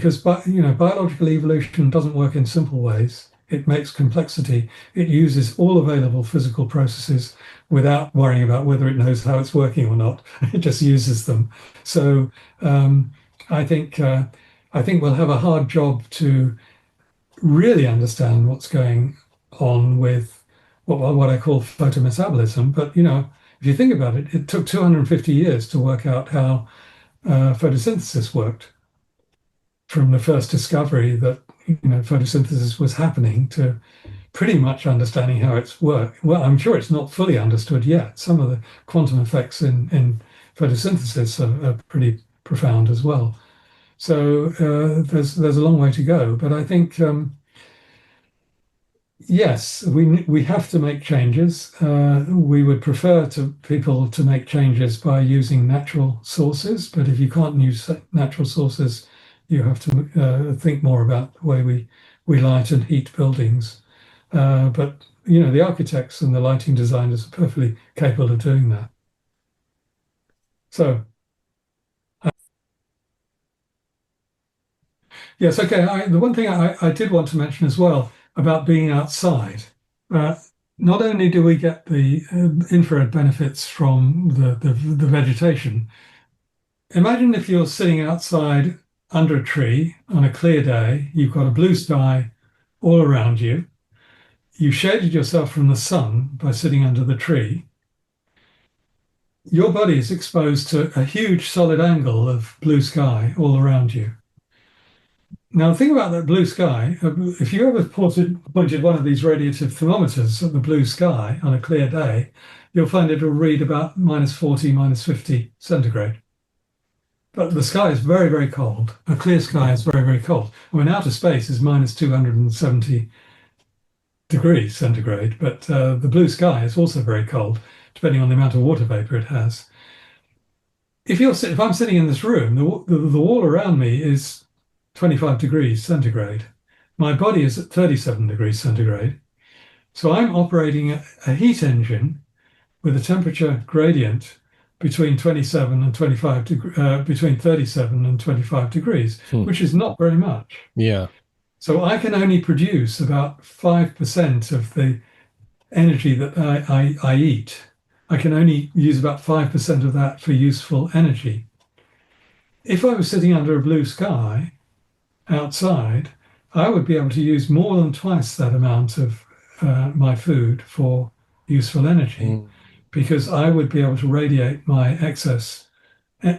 because biological evolution doesn't work in simple ways. It makes complexity. It uses all available physical processes without worrying about whether it knows how it's working or not. It just uses them. So I think we'll have a hard job to really understand what's going on with what I call photometabolism. But if you think about it, it took 250 years to work out how photosynthesis worked, from the first discovery that photosynthesis was happening to pretty much understanding how it's worked. Well, I'm sure it's not fully understood yet. Some of the quantum effects in photosynthesis are pretty profound as well. So there's a long way to go. But I think yes, we have to make changes. We would prefer people to make changes by using natural sources. But if you can't use natural sources, you have to think more about the way we light and heat buildings. But the architects and the lighting designers are perfectly capable of doing that. So, yes, okay. The one thing I did want to mention as well about being outside, not only do we get the infrared benefits from the vegetation. Imagine if you're sitting outside under a tree on a clear day, you've got a blue sky all around you. You shaded yourself from the sun by sitting under the tree. Your body is exposed to a huge solid angle of blue sky all around you. Now, think about that blue sky. If you ever pointed one of these radiative thermometers at the blue sky on a clear day, you'll find it will read about -40, -50 centigrade. But the sky is very, very cold. A clear sky is very, very cold. I mean, outer space is -270 degrees centigrade, but the blue sky is also very cold, depending on the amount of water vapor it has. If I'm sitting in this room, the wall around me is 25 degrees centigrade. My body is at 37 degrees centigrade. So I'm operating a heat engine with a temperature gradient between 27 and 25 between 37 and 25 degrees, which is not very much. Yeah. So I can only produce about 5% of the energy that I eat. I can only use about 5% of that for useful energy. If I was sitting under a blue sky outside, I would be able to use more than twice that amount of my food for useful energy, because I would be able to radiate my excess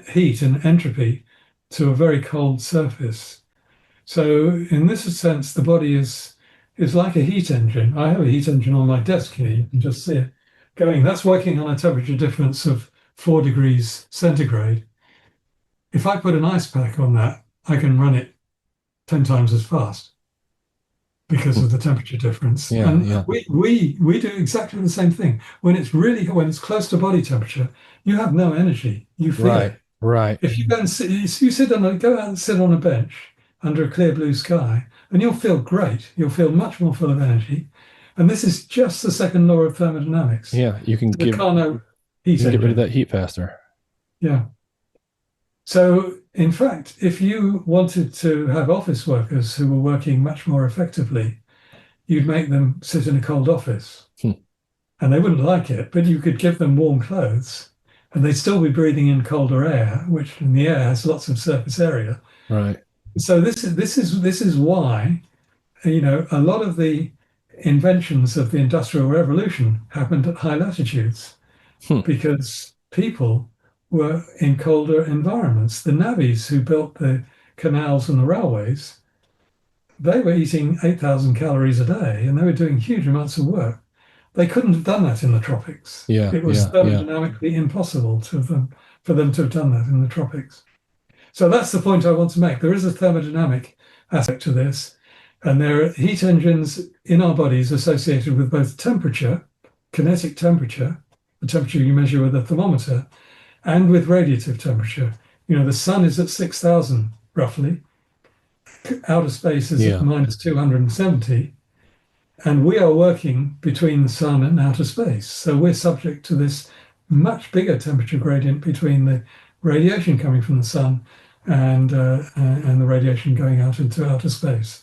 heat and entropy to a very cold surface. So in this sense, the body is like a heat engine. I have a heat engine on my desk here. You can just see it going. That's working on a temperature difference of 4 degrees centigrade. If I put an ice pack on that, I can run it 10 times as fast because of the temperature difference. Yeah, and yeah. we do exactly the same thing. When it's close to body temperature, you have no energy. You feel it. Right. If you go and go out and sit on a bench under a clear blue sky, and you'll feel great. You'll feel much more full of energy. And this is just the second law of thermodynamics. Yeah, you can get rid of that heat faster. Yeah. So, in fact, if you wanted to have office workers who were working much more effectively, you'd make them sit in a cold office. And they wouldn't like it, but you could give them warm clothes and they'd still be breathing in colder air, which in the air has lots of surface area. Right. So this is why, a lot of the inventions of the Industrial Revolution happened at high latitudes, because people were in colder environments. The navvies who built the canals and the railways, they were eating 8,000 calories a day, and they were doing huge amounts of work. They couldn't have done that in the tropics. It was thermodynamically impossible for them to have done that in the tropics. So that's the point I want to make. There is a thermodynamic aspect to this, and there are heat engines in our bodies associated with both temperature, kinetic temperature, the temperature you measure with a thermometer, and with radiative temperature. The sun is at 6,000 roughly. Outer space is at -270. And we are working between the sun and outer space. So we're subject to this much bigger temperature gradient between the radiation coming from the sun and the radiation going out into outer space.